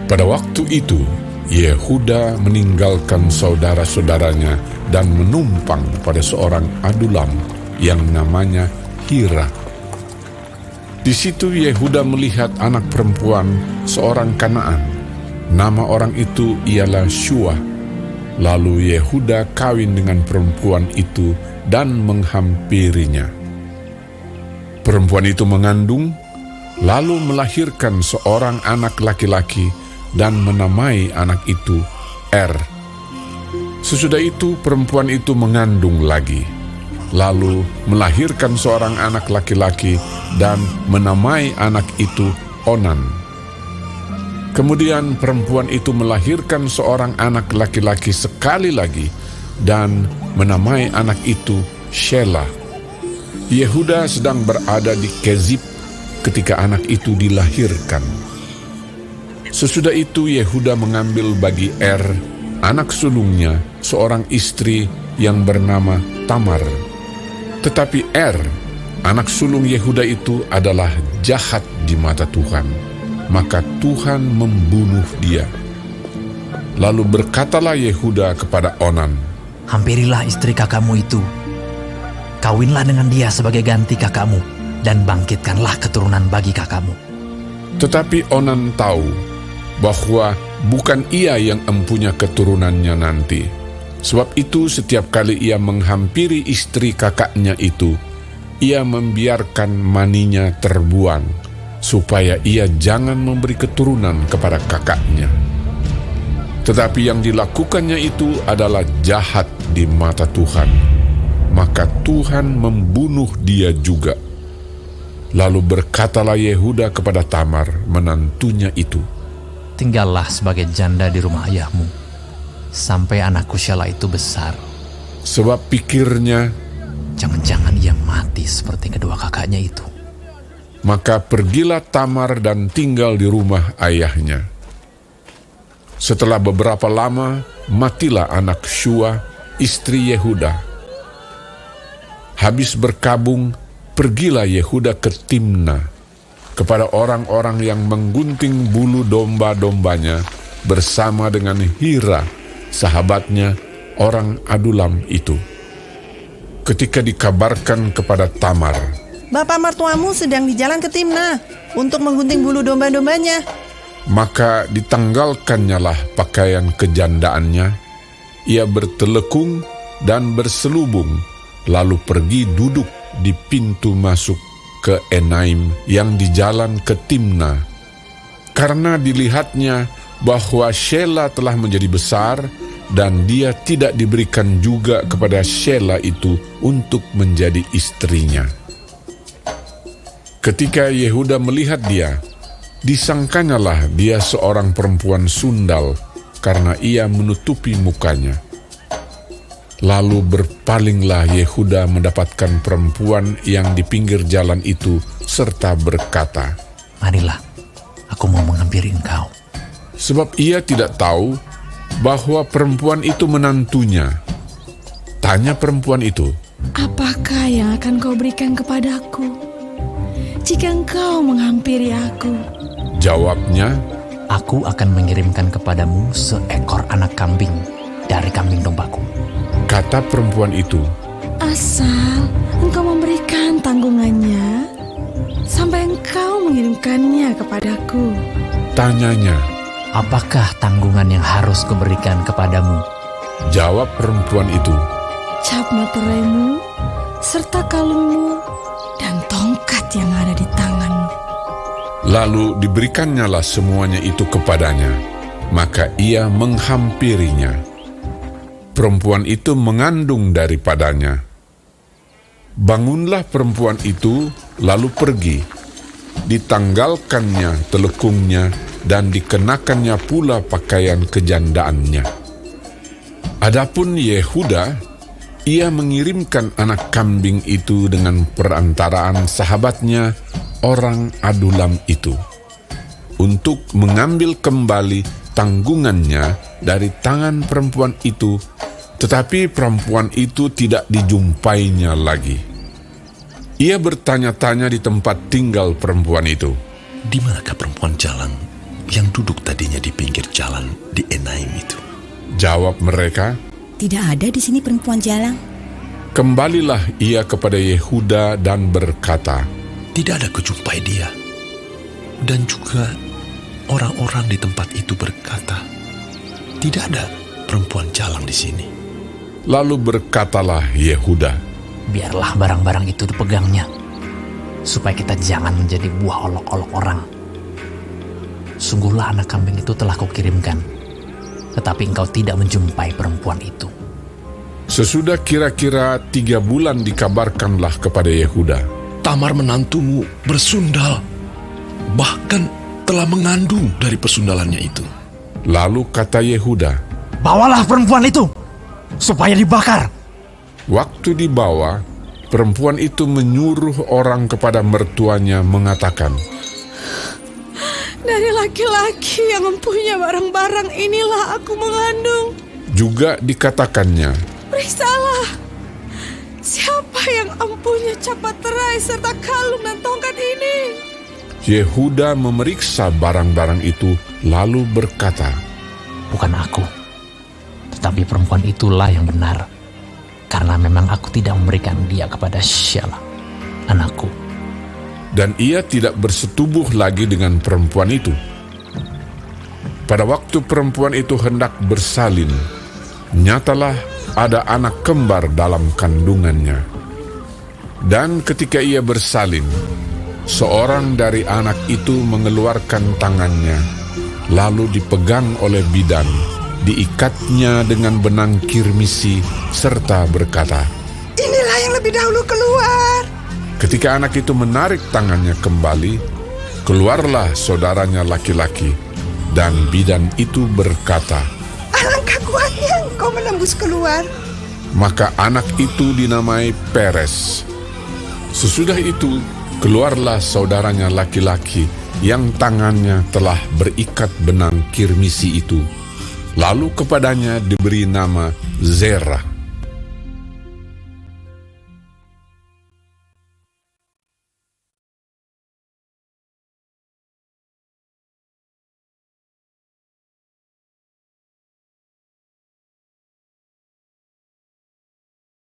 Pada waktu itu, Yehuda meninggalkan saudara-saudaranya dan menumpang pada seorang Adulam yang namanya Hira. Di situ Yehuda melihat anak perempuan seorang Kanaan. Nama orang itu ialah Shua. Lalu Yehuda kawin dengan perempuan itu dan menghampirinya. Perempuan itu mengandung, lalu melahirkan seorang anak laki-laki dan menamai anak itu Er. Sesudah itu perempuan itu mengandung lagi, lalu melahirkan seorang anak laki-laki dan menamai anak itu Onan. Kemudian perempuan itu melahirkan seorang anak laki-laki sekali lagi dan menamai anak itu Shelah. Yehuda sedang berada di Kezib ketika anak itu dilahirkan. Sesudah itu Yehuda mengambil bagi Er, anak sulungnya, seorang istri yang bernama Tamar. Tetapi Er, anak sulung Yehuda itu adalah jahat di mata Tuhan. Maka Tuhan membunuh dia. Lalu berkatalah Yehuda kepada Onan, "Hampirilah istri kakakmu itu. Kawinlah dengan dia sebagai ganti kakakmu, dan bangkitkanlah keturunan bagi kakakmu." Tetapi Onan tahu bahwa bukan ia yang empunya keturunannya nanti. Sebab itu setiap kali ia menghampiri istri kakaknya itu, ia membiarkan maninya terbuang, supaya ia jangan memberi keturunan kepada kakaknya. Tetapi yang dilakukannya itu adalah jahat di mata Tuhan, maka Tuhan membunuh dia juga. Lalu berkatalah Yehuda kepada Tamar, menantunya itu, "Tinggallah sebagai janda di rumah ayahmu, sampai anakku Shelah itu besar." Sebab pikirnya, jangan-jangan ia mati seperti kedua kakaknya itu. Maka pergilah Tamar dan tinggal di rumah ayahnya. Setelah beberapa lama, matilah anak Shua, istri Yehuda. Habis berkabung, pergilah Yehuda ke Timna, kepada orang-orang yang menggunting bulu domba-dombanya bersama dengan Hira, sahabatnya, orang Adulam itu. Ketika dikabarkan kepada Tamar, "Bapak mertuamu sedang di jalan ke Timna untuk menggunting bulu domba-dombanya," maka ditanggalkannya lah pakaian kejandaannya. Ia bertelekung dan berselubung, lalu pergi duduk di pintu masuk ke Enaim yang di jalan ke Timna. Karena dilihatnya bahwa Shelah telah menjadi besar, dan dia tidak diberikan juga kepada Shelah itu untuk menjadi istrinya. Ketika Yehuda melihat dia, disangkanyalah dia seorang perempuan sundal, karena ia menutupi mukanya. Lalu berpalinglah Yehuda mendapatkan perempuan yang di pinggir jalan itu, serta berkata, "Marilah, aku mau menghampiri engkau." Sebab ia tidak tahu bahwa perempuan itu menantunya. Tanya perempuan itu, "Apakah yang akan kau berikan kepadaku jika engkau menghampiri aku?" Jawabnya, "Aku akan mengirimkan kepadamu seekor anak kambing dari kambing dombaku." Kata perempuan itu, "Asal engkau memberikan tanggungannya sampai engkau mengirimkannya kepadaku." Tanyanya, "Apakah tanggungan yang harus kuberikan kepadamu?" jawab perempuan itu, "Cap materaimu, serta kalungmu, dan tongkat yang ada di tanganmu." Lalu diberikannya lah semuanya itu kepadanya, maka ia menghampirinya. Perempuan itu mengandung daripadanya. Bangunlah perempuan itu, lalu pergi. Ditanggalkannya telekungnya, dan dikenakannya pula pakaian kejandaannya. Adapun Yehuda, ia mengirimkan anak kambing itu dengan perantaraan sahabatnya, orang Adulam itu, untuk mengambil kembali tanggungannya dari tangan perempuan itu, tetapi perempuan itu tidak dijumpainya lagi. Ia bertanya-tanya di tempat tinggal perempuan itu, "Di manakah perempuan jalan yang duduk tadinya di pinggir jalan di Enaim itu?" Jawab mereka, Tidak ada di sini perempuan jalang. kembalilah ia kepada Yehuda dan berkata, Tidak ada kujumpai dia. Dan juga orang-orang di tempat itu berkata, "Tidak ada perempuan jalang di sini." lalu berkatalah Yehuda, Biarlah barang-barang itu dipegangnya, supaya kita jangan menjadi buah olok-olok orang. Sungguhlah anak kambing itu telah kukirimkan, tetapi engkau tidak menjumpai perempuan itu. Sesudah kira-kira 3 bulan dikabarkanlah kepada Yehuda, Tamar menantumu bersundal, bahkan telah mengandung dari persundalannya itu. lalu kata Yehuda, Bawalah perempuan itu, supaya dibakar. waktu dibawa, perempuan itu menyuruh orang kepada mertuanya mengatakan, Dari laki-laki yang mempunyai barang-barang inilah aku mengandung. juga dikatakannya, Periksalah, siapa yang mempunyai capat terai serta kalung dan tongkat ini? Yehuda memeriksa barang-barang itu lalu berkata, Bukan aku, tetapi perempuan itulah yang benar, karena memang aku tidak memberikan dia kepada Shelah, anakku. dan ia tidak bersetubuh lagi dengan perempuan itu. Pada waktu perempuan itu hendak bersalin, nyatalah ada anak kembar dalam kandungannya. Dan ketika ia bersalin, seorang dari anak itu mengeluarkan tangannya, lalu dipegang oleh bidan, diikatnya dengan benang kirmisi, serta berkata, Inilah yang lebih dahulu keluar. ketika anak itu menarik tangannya kembali, keluarlah saudaranya laki-laki, dan bidan itu berkata, Alangkah kuatnya engkau menembus keluar. maka anak itu dinamai Peres. Sesudah itu, keluarlah saudaranya laki-laki yang tangannya telah berikat benang kirmisi itu. Lalu kepadanya diberi nama Zerah.